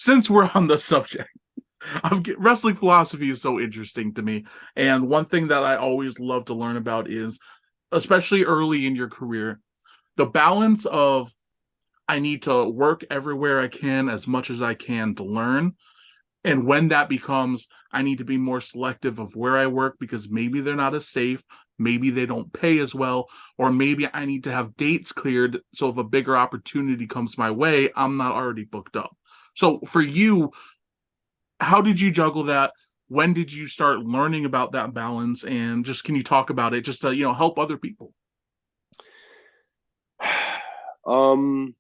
since we're on the subject, wrestling philosophy is so interesting to me. And one thing that I always love to learn about is, especially early in your career, the balance of I need to work everywhere I can as much as I can to learn. And when that becomes, I need to be more selective of where I work because maybe they're not as safe, maybe they don't pay as well, or maybe I need to have dates cleared so if a bigger opportunity comes my way, I'm not already booked up. So for you, how did you juggle that? When did you start learning about that balance? And just can you talk about it just to, help other people? Um,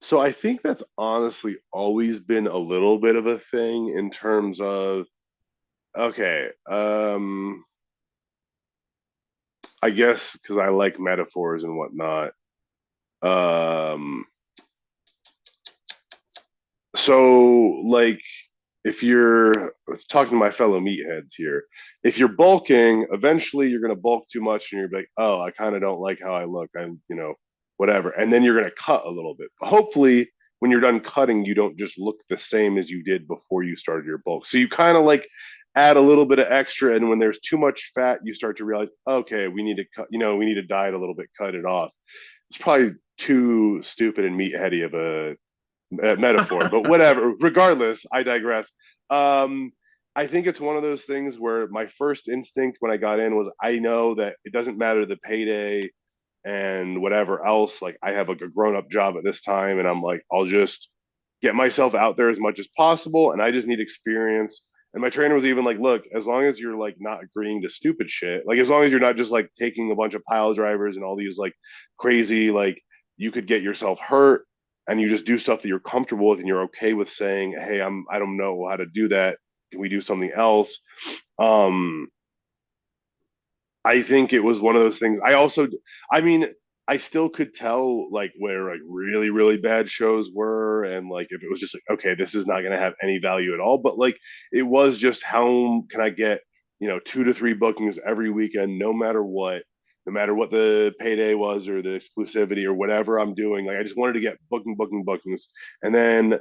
so I think that's honestly always been a little bit of a thing in terms of, okay, I guess because I like metaphors and whatnot. Um, so like if you're talking to my fellow meatheads here, if you're bulking, eventually you're going to bulk too much and you're like, oh, I kind of don't like how I look. I'm, whatever. And then you're going to cut a little bit. Hopefully, when you're done cutting, you don't just look the same as you did before you started your bulk. So you kind of like add a little bit of extra. And when there's too much fat, you start to realize, okay, we need to cut, we need to diet a little bit, cut it off. It's probably too stupid and meatheady of a metaphor, but whatever. Regardless, I digress. Um, I think it's one of those things where my first instinct when I got in was I know that it doesn't matter the payday and whatever else. Like I have like a grown up job at this time, and I'm like, I'll just get myself out there as much as possible, and I just need experience. And my trainer was even like, look, as long as you're like not agreeing to stupid shit, like as long as you're not just like taking a bunch of pile drivers and all these like crazy, like you could get yourself hurt and you just do stuff that you're comfortable with and you're okay with saying, hey, I don't know how to do that. Can we do something else? Um, I think it was one of those things. I mean, I still could tell like where like really, really bad shows were. And like if it was just like, okay, this is not going to have any value at all. But like it was just how can I get, 2 to 3 bookings every weekend, no matter what the payday was or the exclusivity or whatever I'm doing. Like I just wanted to get bookings. And then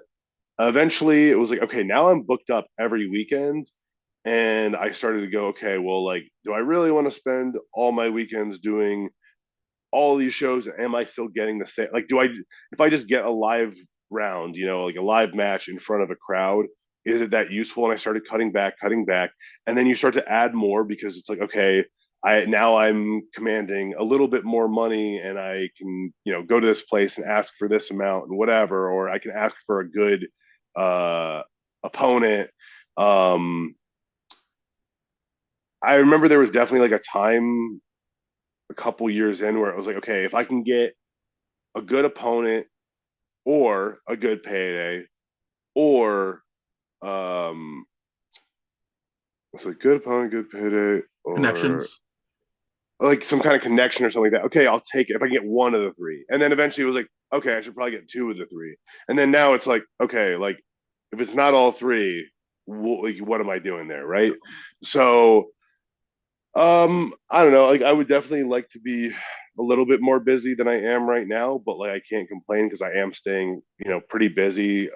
eventually it was like, okay, now I'm booked up every weekend. And I started to go, okay, well, like, do I really want to spend all my weekends doing all these shows? Am I still getting the same? Like, if I just get a live round, like a live match in front of a crowd, is it that useful? And I started cutting back. And then you start to add more because it's like, okay, I'm commanding a little bit more money and I can, go to this place and ask for this amount and whatever, or I can ask for a good uh opponent. Um, I remember there was definitely like a time a couple years in where it was like, okay, if I can get a good opponent or a good payday or it's like good opponent, good payday, or Connections. like some kind of connection or something like that. Okay, I'll take it if I can get one of the three. And then eventually it was like, okay, I should probably get two of the three. And then now it's like, okay, like if it's not all three, like what am I doing there, right? So I don't know. Like, I would definitely like to be a little bit more busy than I am right now, but like, I can't complain because I am staying, pretty busy.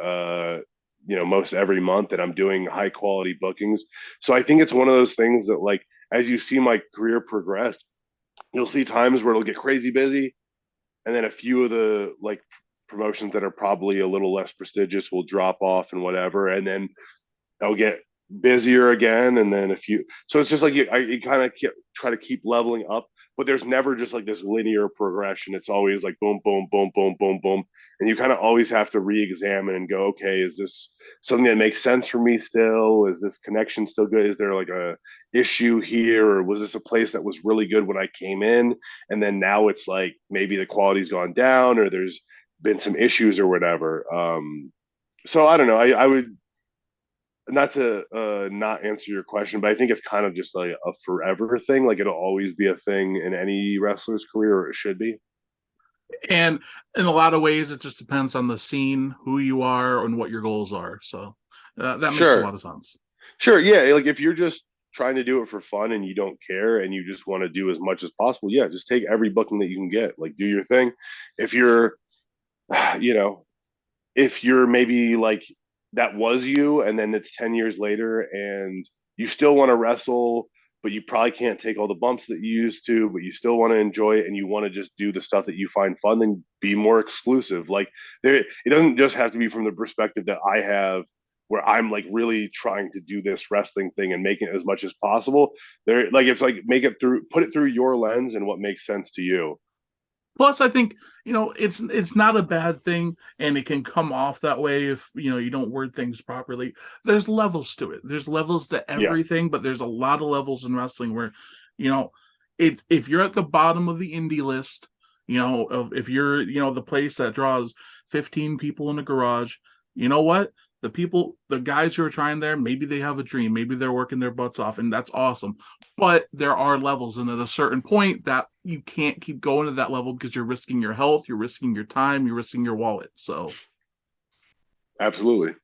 Most every month, and I'm doing high quality bookings. So I think it's one of those things that, like, as you see my career progress, you'll see times where it'll get crazy busy, and then a few of the like promotions that are probably a little less prestigious will drop off and whatever, and then I'll get busier again, and then a few. So it's just like you kind of try to keep leveling up, but there's never just like this linear progression. It's always like boom, boom, boom, boom, boom, boom, and you kind of always have to re-examine and go, okay, is this something that makes sense for me still? Is this connection still good? Is there like a issue here, or was this a place that was really good when I came in, and then now it's like maybe the quality's gone down, or there's been some issues or whatever. So I don't know. I would not to not answer your question, but I think it's kind of just like a forever thing. Like it'll always be a thing in any wrestler's career, or it should be. And in a lot of ways, it just depends on the scene, who you are, and what your goals are. So that makes a Sure, lot of sense. sure, yeah. Like if you're just trying to do it for fun and you don't care and you just want to do as much as possible, yeah, just take every booking that you can get. Like do your thing. If you're, you know, if you're maybe like that was you, and then it's 10 years later and you still want to wrestle, but you probably can't take all the bumps that you used to, but you still want to enjoy it and you want to just do the stuff that you find fun, then be more exclusive. Like there, it doesn't just have to be from the perspective that I have, where I'm like really trying to do this wrestling thing and make it as much as possible. There, like it's like make it through, put it through your lens and what makes sense to you. Plus, I think, it's not a bad thing, and it can come off that way if you don't word things properly. There's levels to it. There's levels to Yeah, everything, but there's a lot of levels in wrestling where, you know, if you're at the bottom of the indie list, if you're the place that draws 15 people in a garage, you know what? The guys who are trying there, maybe they have a dream, maybe they're working their butts off, and that's awesome. But there are levels, and at a certain point that you can't keep going to that level because you're risking your health, you're risking your time, you're risking your wallet. So absolutely.